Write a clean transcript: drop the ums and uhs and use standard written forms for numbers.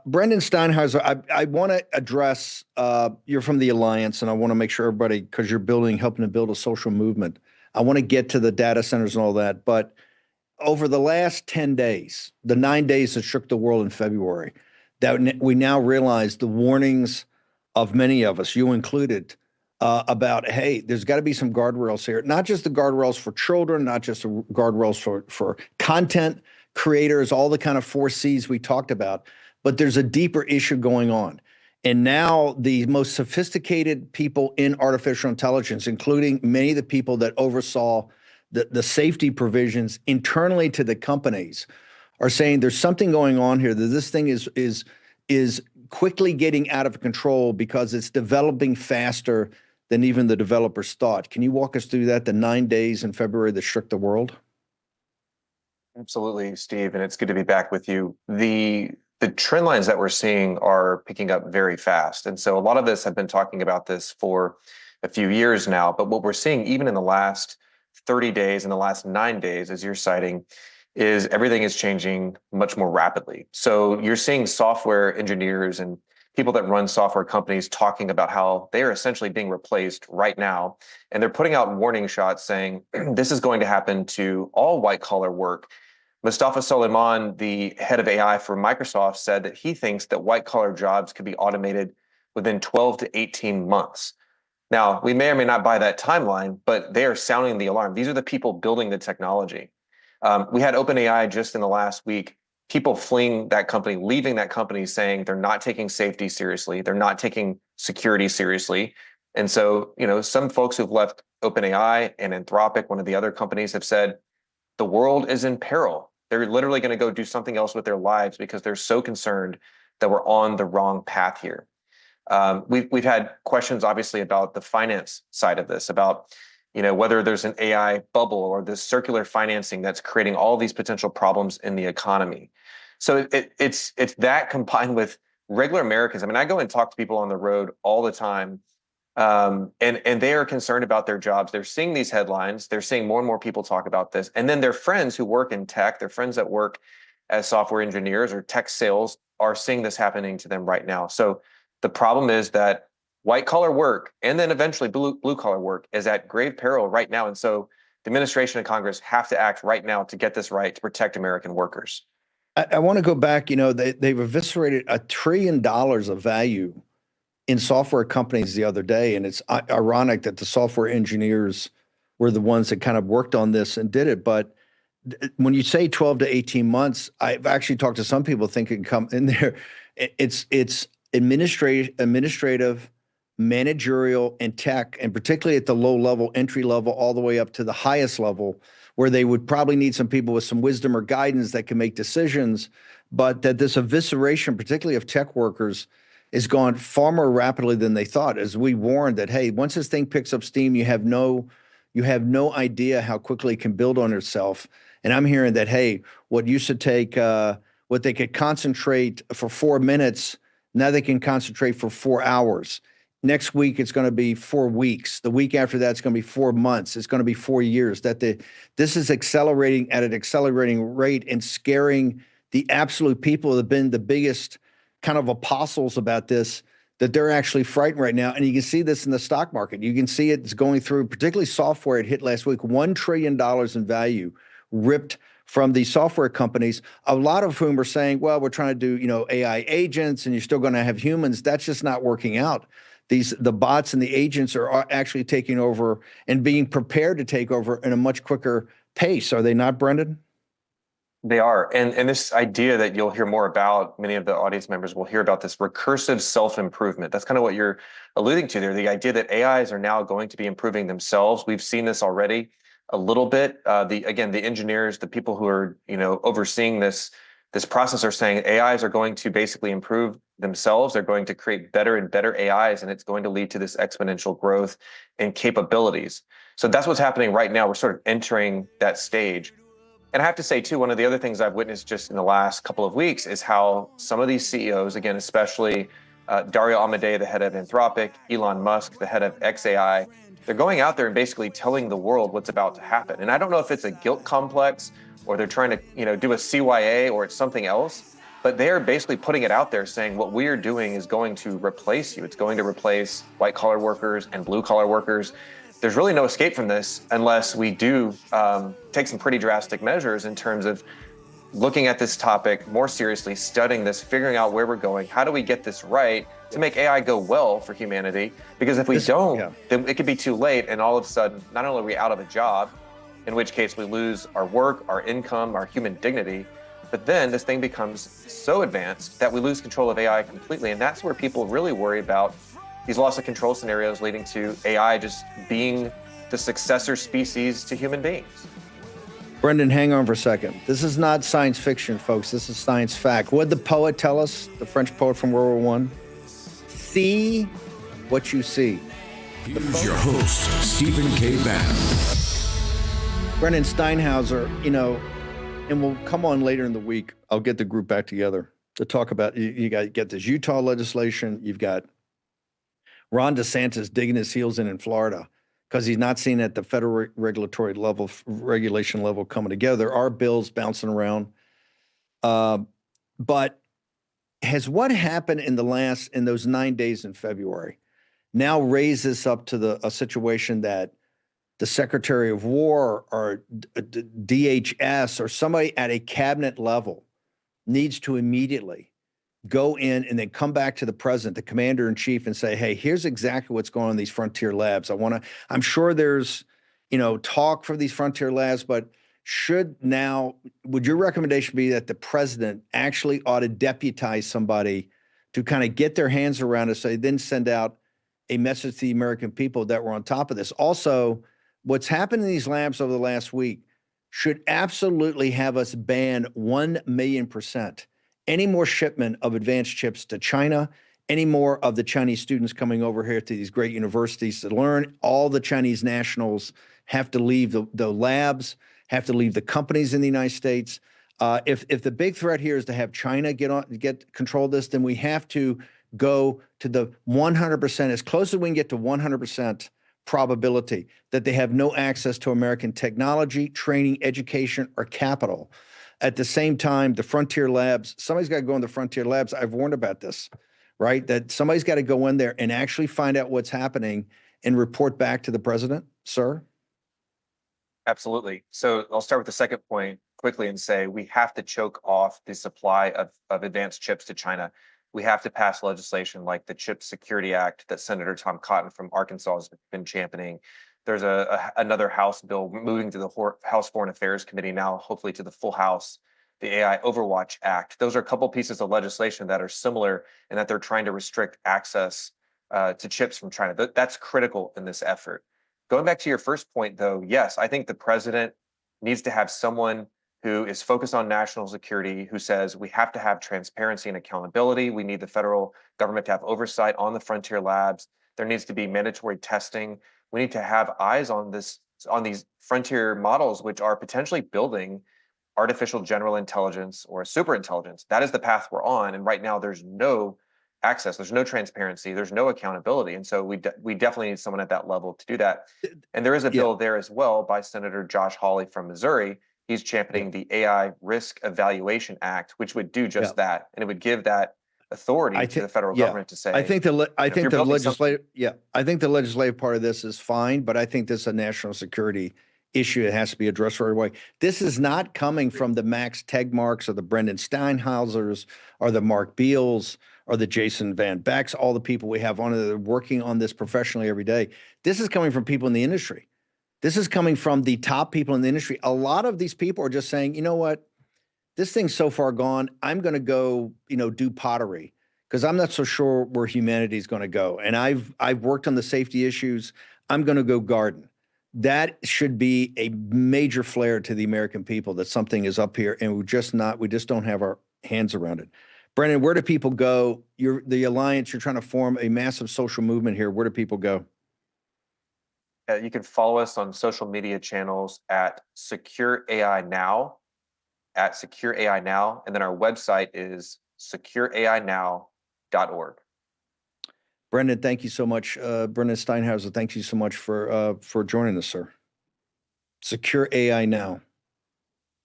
Brendan Steinhauser, I want to address, you're from the Alliance, and I want to make sure everybody, because you're helping to build a social movement. I want to get to the data centers and all that. But over the last 10 days, the 9 days that shook the world in February, that we now realize the warnings of many of us, you included, about, hey, there's got to be some guardrails here, not just the guardrails for children, not just the guardrails for content creators, all the kind of 4Cs we talked about, but there's a deeper issue going on. And now the most sophisticated people in artificial intelligence, including many of the people that oversaw the safety provisions internally to the companies, are saying there's something going on here, that this thing is quickly getting out of control because it's developing faster than even the developers thought. Can you walk us through that, the 9 days in February that shook the world? Absolutely, Steve, and it's good to be back with you. The trend lines that we're seeing are picking up very fast. And so a lot of us have been talking about this for a few years now, but what we're seeing even in the last 30 days, in the last 9 days, as you're citing, is everything is changing much more rapidly. So you're seeing software engineers and people that run software companies talking about how they are essentially being replaced right now. And they're putting out warning shots saying this is going to happen to all white collar work. Mustafa Suleyman, the head of AI for Microsoft, said that he thinks that white collar jobs could be automated within 12 to 18 months. Now, we may or may not buy that timeline, but they are sounding the alarm. These are the people building the technology. We had OpenAI just in the last week, people fleeing that company, leaving that company, saying they're not taking safety seriously, they're not taking security seriously. And so, some folks who've left OpenAI and Anthropic, one of the other companies, have said the world is in peril. They're literally going to go do something else with their lives because they're so concerned that we're on the wrong path here. We've had questions, obviously, about the finance side of this, about whether there's an AI bubble or this circular financing that's creating all these potential problems in the economy. So it's that combined with regular Americans. I mean, I go and talk to people on the road all the time, and they are concerned about their jobs. They're seeing these headlines. They're seeing more and more people talk about this. And then their friends who work in tech, their friends that work as software engineers or tech sales are seeing this happening to them right now. So the problem is that white collar work and then eventually blue collar work is at grave peril right now. And so the administration and Congress have to act right now to get this right, to protect American workers. I want to go back. They've eviscerated $1 trillion of value in software companies the other day, and it's ironic that the software engineers were the ones that kind of worked on this and did it. But when you say 12 to 18 months, I've actually talked to some people thinking come in there. It's administrative, managerial, and tech, and particularly at the low level, entry level, all the way up to the highest level, where they would probably need some people with some wisdom or guidance that can make decisions. But that this evisceration, particularly of tech workers, is gone far more rapidly than they thought. As we warned that, hey, once this thing picks up steam, you have no idea how quickly it can build on itself. And I'm hearing that, hey, what used to take, what they could concentrate for 4 minutes, now they can concentrate for 4 hours. Next week, it's going to be 4 weeks. The week after that, it's going to be 4 months. It's going to be 4 years. This is accelerating at an accelerating rate and scaring the absolute people that have been the biggest kind of apostles about this, that they're actually frightened right now. And you can see this in the stock market. You can see it's going through, particularly software. It hit last week, $1 trillion in value ripped from these software companies, a lot of whom are saying, well, we're trying to do, AI agents and you're still going to have humans. That's just not working out. The bots and the agents are actually taking over and being prepared to take over in a much quicker pace. Are they not, Brendan? They are. And this idea that you'll hear more about, many of the audience members will hear about this recursive self-improvement. That's kind of what you're alluding to there. The idea that AIs are now going to be improving themselves. We've seen this already a little bit. The engineers, the people who are, overseeing this process are saying AIs are going to basically improve themselves. They're going to create better and better AIs, and it's going to lead to this exponential growth and capabilities. So that's what's happening right now. We're sort of entering that stage. And I have to say, too, one of the other things I've witnessed just in the last couple of weeks is how some of these CEOs, again, especially Dario Amodei, the head of Anthropic, Elon Musk, the head of XAI, they're going out there and basically telling the world what's about to happen. And I don't know if it's a guilt complex or they're trying to, do a CYA or it's something else. but they're basically putting it out there saying what we are doing is going to replace you. It's going to replace white collar workers and blue collar workers. There's really no escape from this unless we do take some pretty drastic measures in terms of looking at this topic more seriously, studying this, figuring out where we're going. How do we get this right to make AI go well for humanity? Because if we don't, then it could be too late. And all of a sudden, not only are we out of a job, in which case we lose our work, our income, our human dignity, but then this thing becomes so advanced that we lose control of AI completely. And that's where people really worry about these loss of control scenarios leading to AI just being the successor species to human beings. Brendan, hang on for a second. This is not science fiction, folks. This is science fact. What did the poet tell us, the French poet from World War I? See what you see. Here's your host, Stephen K. Bannon. Brendan Steinhauser, and we'll come on later in the week. I'll get the group back together to talk about, you got to get this Utah legislation. You've got Ron DeSantis digging his heels in Florida because he's not seen at the federal regulatory level, regulation level coming together. Our bills bouncing around. But has what happened in those 9 days in February now raised this up to a situation that the Secretary of War or DHS or somebody at a cabinet level needs to immediately go in and then come back to the president, the commander in chief, and say, hey, here's exactly what's going on in these frontier labs. I'm sure there's, talk for these frontier labs, but would your recommendation be that the president actually ought to deputize somebody to kind of get their hands around it so they then send out a message to the American people that we're on top of this? Also, what's happened in these labs over the last week should absolutely have us ban 1,000,000% any more shipment of advanced chips to China, any more of the Chinese students coming over here to these great universities to learn. All the Chinese nationals have to leave the labs, have to leave the companies in the United States. If the big threat here is to have China get control of this, then we have to go to the 100%, as close as we can get to 100% probability that they have no access to American technology, training, education, or capital. At the same time, the frontier labs, somebody's got to go in the frontier labs. I've warned about this, right? That somebody's got to go in there and actually find out what's happening and report back to the president, sir? Absolutely. So I'll start with the second point quickly and say we have to choke off the supply of advanced chips to China. We have to pass legislation like the Chip Security Act that Senator Tom Cotton from Arkansas has been championing. There's another House bill moving to the House Foreign Affairs Committee now, hopefully to the full House, the AI Overwatch Act. Those are a couple pieces of legislation that are similar in that they're trying to restrict access to chips from China. That's critical in this effort. Going back to your first point, though, yes, I think the president needs to have someone who is focused on national security, who says we have to have transparency and accountability. We need the federal government to have oversight on the frontier labs. There needs to be mandatory testing. We need to have eyes on these frontier models, which are potentially building artificial general intelligence or super intelligence. That is the path we're on. And right now, there's no access, there's no transparency, there's no accountability. And so we definitely need someone at that level to do that. And there is a bill there as well by Senator Josh Hawley from Missouri. He's championing the AI Risk Evaluation Act, which would do just that. And it would give that authority to the federal government to say, I think the legislative part of this is fine, but I think this is a national security issue that has to be addressed right away. This is not coming from the Max Tegmarks or the Brendan Steinhausers or the Mark Beals or the Jason Van Becks, all the people we have on that are working on this professionally every day. This is coming from people in the industry. This is coming from the top people in the industry. A lot of these people are just saying, you know what? This thing's so far gone. I'm going to go, do pottery because I'm not so sure where humanity is going to go. And I've worked on the safety issues. I'm going to go garden. That should be a major flare to the American people that something is up here and we just don't have our hands around it. Brendan, where do people go? The Alliance, you're trying to form a massive social movement here. Where do people go? You can follow us on social media channels at Secure AI Now, and then our website is secureainow.org. Brendan, thank you so much. Brendan Steinhauser, thank you so much for joining us, sir. Secure AI Now.